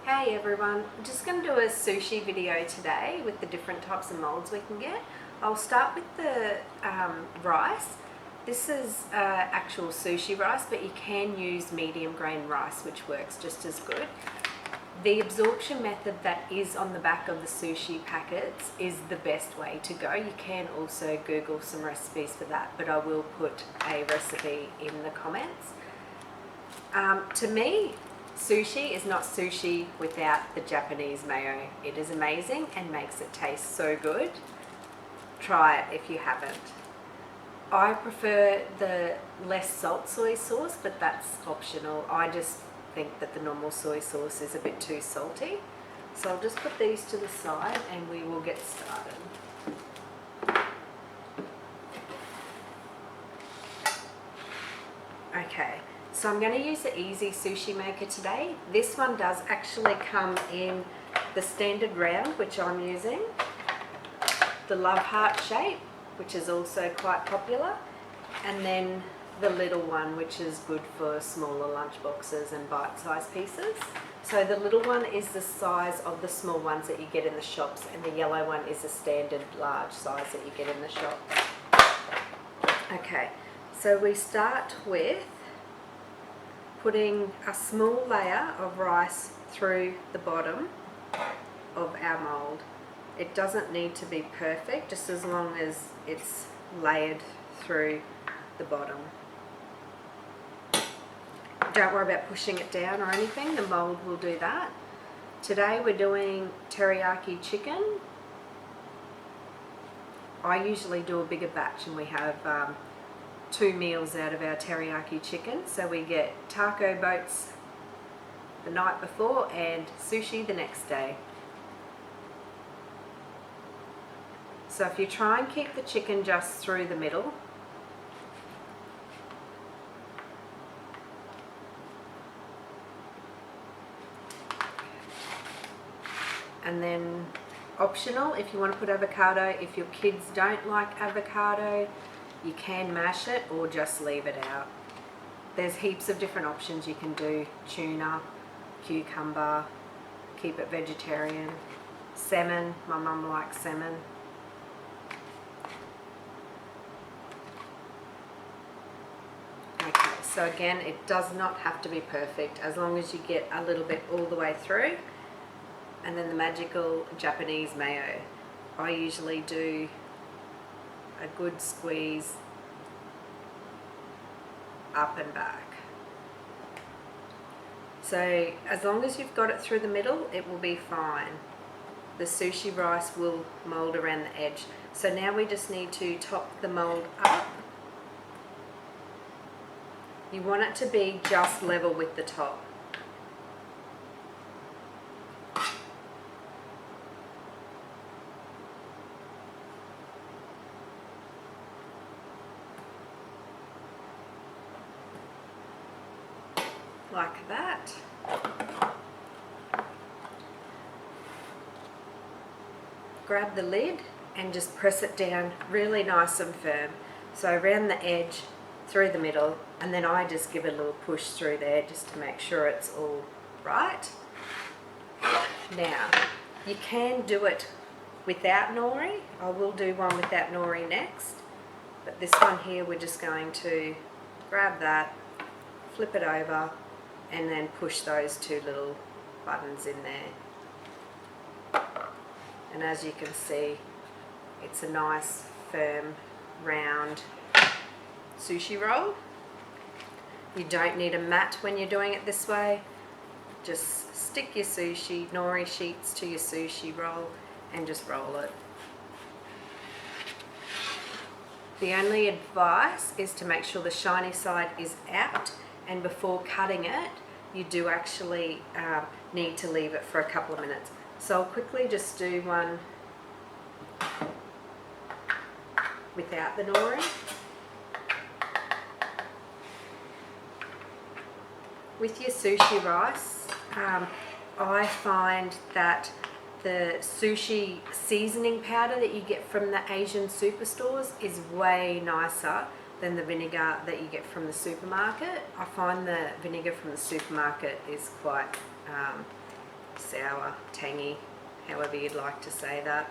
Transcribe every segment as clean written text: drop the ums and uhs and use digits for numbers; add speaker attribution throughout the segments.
Speaker 1: Hey everyone, I'm just going to do a sushi video today with the different types of molds we can get. I'll start with the rice. This is actual sushi rice, but you can use medium grain rice, which works just as good. The absorption method that is on the back of the sushi packets is the best way to go. You can also Google some recipes for that, but I will put a recipe in the comments. To me, sushi is not sushi without the Japanese mayo. It is amazing and makes it taste so good. Try it if you haven't. I prefer the less salt soy sauce, but that's optional. I just think that the normal soy sauce is a bit too salty. So I'll just put these to the side and we will get started. Okay. So I'm going to use the Easy Sushi Maker today. This one does actually come in the standard round, which I'm using, the love heart shape, which is also quite popular, and then the little one, which is good for smaller lunch boxes and bite-sized pieces. So the little one is the size of the small ones that you get in the shops, and the yellow one is the standard large size that you get in the shop. Okay, so we start with putting a small layer of rice through the bottom of our mold. It doesn't need to be perfect, just as long as it's layered through the bottom. Don't worry about pushing it down or anything, the mold will do that. Today we're doing teriyaki chicken. I usually do a bigger batch and we have 2 meals out of our teriyaki chicken. So we get taco boats the night before and sushi the next day. So if you try and keep the chicken just through the middle, and then optional if you want to put avocado. If your kids don't like avocado, you can mash it or just leave it out. There's heaps of different options you can do. Tuna, cucumber, keep it vegetarian. Salmon, my mum likes salmon. Okay, so again, it does not have to be perfect as long as you get a little bit all the way through. And then the magical Japanese mayo. I usually do a good squeeze up and back. So as long as you've got it through the middle, it will be fine. The sushi rice will mold around the edge. So now we just need to top the mold up. You want it to be just level with the top. Like that. Grab the lid and just press it down really nice and firm. So around the edge, through the middle, and then I just give it a little push through there just to make sure it's all right. Now, you can do it without nori. I will do one without nori next, but this one here we're just going to grab that, flip it over, and then push those 2 little buttons in there. And as you can see, it's a nice, firm, round sushi roll. You don't need a mat when you're doing it this way. Just stick your sushi, nori sheets to your sushi roll and just roll it. The only advice is to make sure the shiny side is out, and before cutting it, you do actually need to leave it for a couple of minutes. So I'll quickly just do one without the nori. With your sushi rice, I find that the sushi seasoning powder that you get from the Asian superstores is way nicer than the vinegar that you get from the supermarket. I find the vinegar from the supermarket is quite sour, tangy, however you'd like to say that.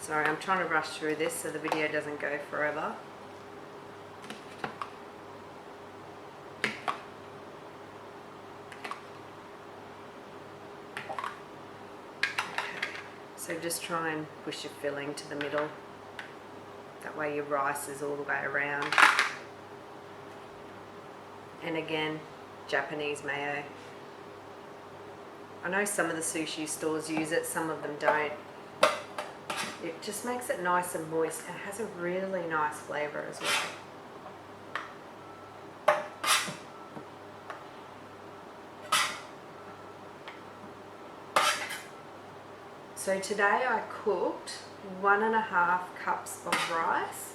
Speaker 1: Sorry, I'm trying to rush through this so the video doesn't go forever. So just try and push your filling to the middle. That way your rice is all the way around. And again, Japanese mayo. I know some of the sushi stores use it, some of them don't. It just makes it nice and moist and has a really nice flavour as well. So today I cooked 1.5 cups of rice,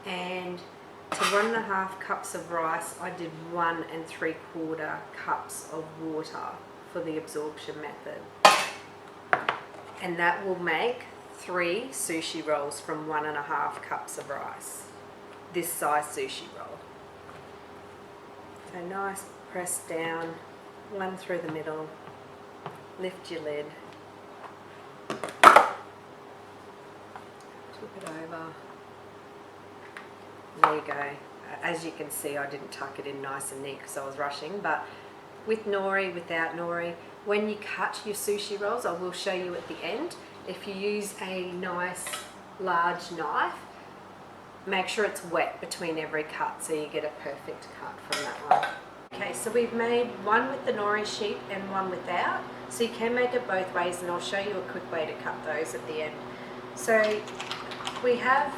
Speaker 1: and to 1.5 cups of rice I did 1 3/4 cups of water for the absorption method. And that will make 3 sushi rolls from 1.5 cups of rice. This size sushi roll. So nice, press down, one through the middle, lift your lid. Flip it over. There you go. As you can see, I didn't tuck it in nice and neat because I was rushing, but with nori, without nori, when you cut your sushi rolls, I will show you at the end, if you use a nice large knife, make sure it's wet between every cut so you get a perfect cut from that one. Okay, so we've made one with the nori sheet and one without, so you can make it both ways, and I'll show you a quick way to cut those at the end. So we have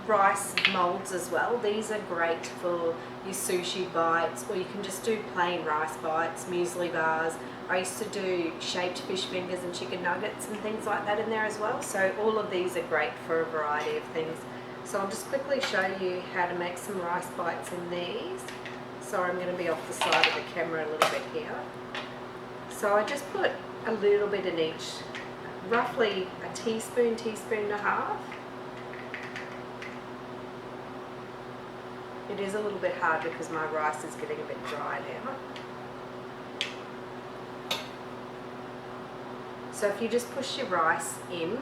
Speaker 1: rice molds as well. These are great for your sushi bites, or you can just do plain rice bites, muesli bars. I used to do shaped fish fingers and chicken nuggets and things like that in there as well. So all of these are great for a variety of things. So I'll just quickly show you how to make some rice bites in these. Sorry, I'm going to be off the side of the camera a little bit here. So I just put a little bit in each, roughly a teaspoon, teaspoon and a half. It is a little bit hard because my rice is getting a bit dry now. So if you just push your rice in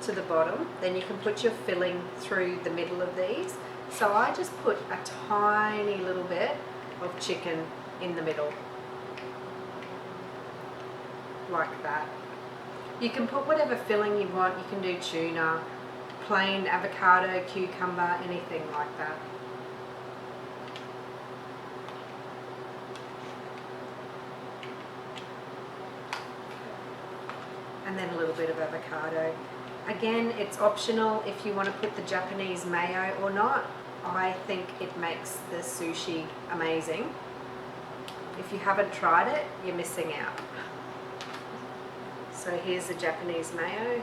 Speaker 1: to the bottom, then you can put your filling through the middle of these. So I just put a tiny little bit of chicken in the middle, like that. You can put whatever filling you want. You can do tuna, plain avocado, cucumber, anything like that. And then a little bit of avocado. Again, it's optional if you want to put the Japanese mayo or not. I think it makes the sushi amazing. If you haven't tried it, you're missing out. So here's the Japanese mayo.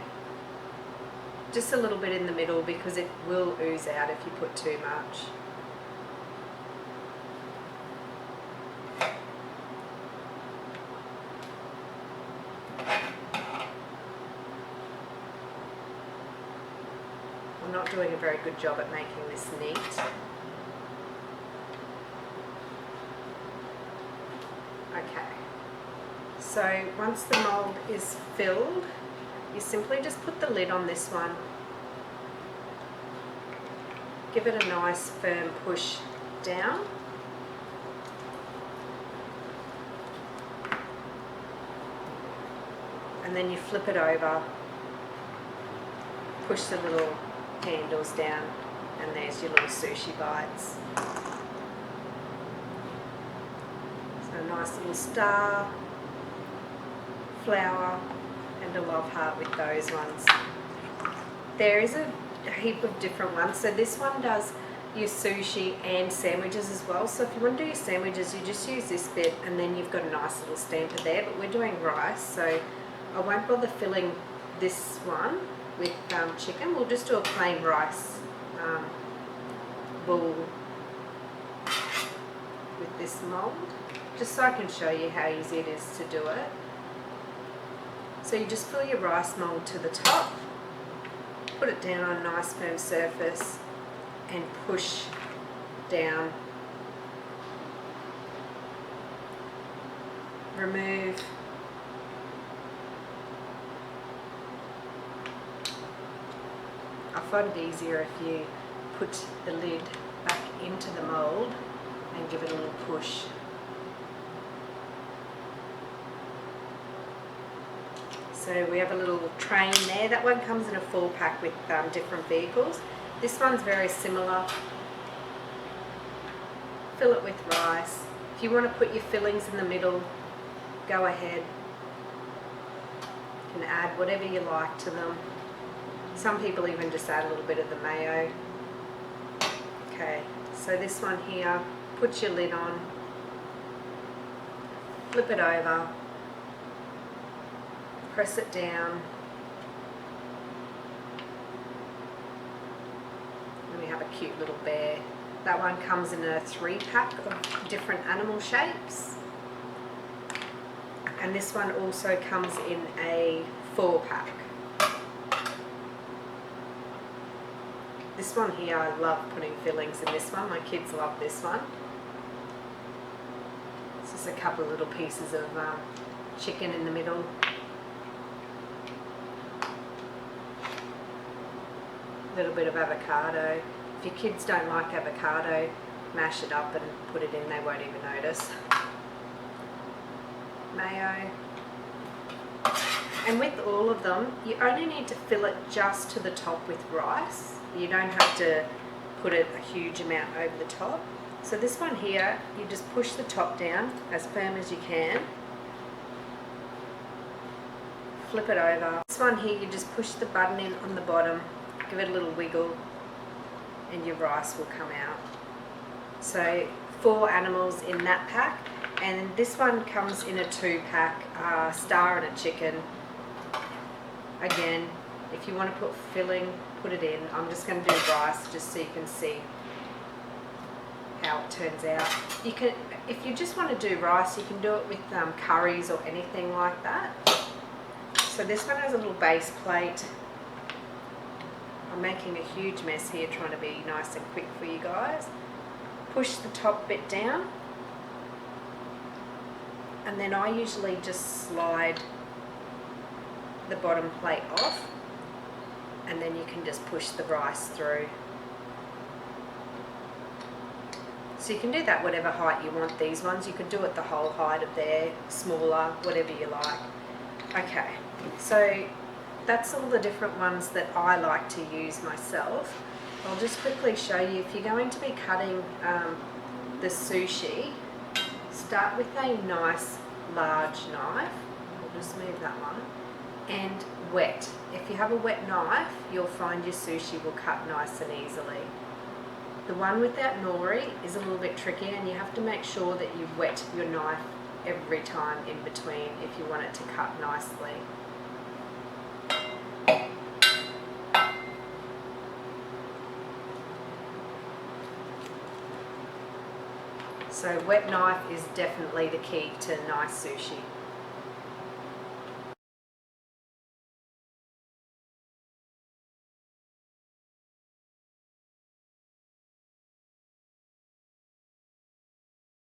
Speaker 1: Just a little bit in the middle because it will ooze out if you put too much. I'm not doing a very good job at making this neat. Okay, so once the mold is filled, you simply just put the lid on this one. Give it a nice firm push down. And then you flip it over, push the little handles down, and there's your little sushi bites. So a nice little star, flower, and a love heart with those ones. There is a heap of different ones. So this one does your sushi and sandwiches as well. So if you want to do your sandwiches, you just use this bit and then you've got a nice little stamper there. But we're doing rice, so I won't bother filling this one with chicken. We'll just do a plain rice bowl with this mold, just so I can show you how easy it is to do it. So you just fill your rice mold to the top, put it down on a nice firm surface and push down. Remove. I find it easier if you put the lid back into the mould and give it a little push. So we have a little train there. That one comes in a full pack with different vehicles. This one's very similar. Fill it with rice. If you want to put your fillings in the middle, go ahead. You can add whatever you like to them. Some people even just add a little bit of the mayo. Okay, so this one here, put your lid on, flip it over, press it down, and we have a cute little bear. That one comes in a 3-pack of different animal shapes, and this one also comes in a 4-pack. This one here, I love putting fillings in this one. My kids love this one. It's just a couple of little pieces of chicken in the middle. A little bit of avocado. If your kids don't like avocado, mash it up and put it in, they won't even notice. Mayo. And with all of them, you only need to fill it just to the top with rice. You don't have to put it a huge amount over the top. So this one here, you just push the top down as firm as you can. Flip it over. This one here, you just push the button in on the bottom, give it a little wiggle, and your rice will come out. So 4 animals in that pack, and this one comes in a 2-pack, star and a chicken. Again, if you want to put filling, put it in. I'm just going to do rice just so you can see how it turns out. You can, if you just want to do rice, you can do it with curries or anything like that. So this one has a little base plate. I'm making a huge mess here trying to be nice and quick for you guys. Push the top bit down, and then I usually just slide the bottom plate off, and then you can just push the rice through. So you can do that whatever height you want these ones. You could do it the whole height of there, smaller, whatever you like. Okay, so that's all the different ones that I like to use myself. I'll just quickly show you, if you're going to be cutting the sushi, start with a nice large knife. I'll just move that one. And wet. If you have a wet knife, you'll find your sushi will cut nice and easily. The one without nori is a little bit tricky, and you have to make sure that you wet your knife every time in between if you want it to cut nicely. So wet knife is definitely the key to nice sushi.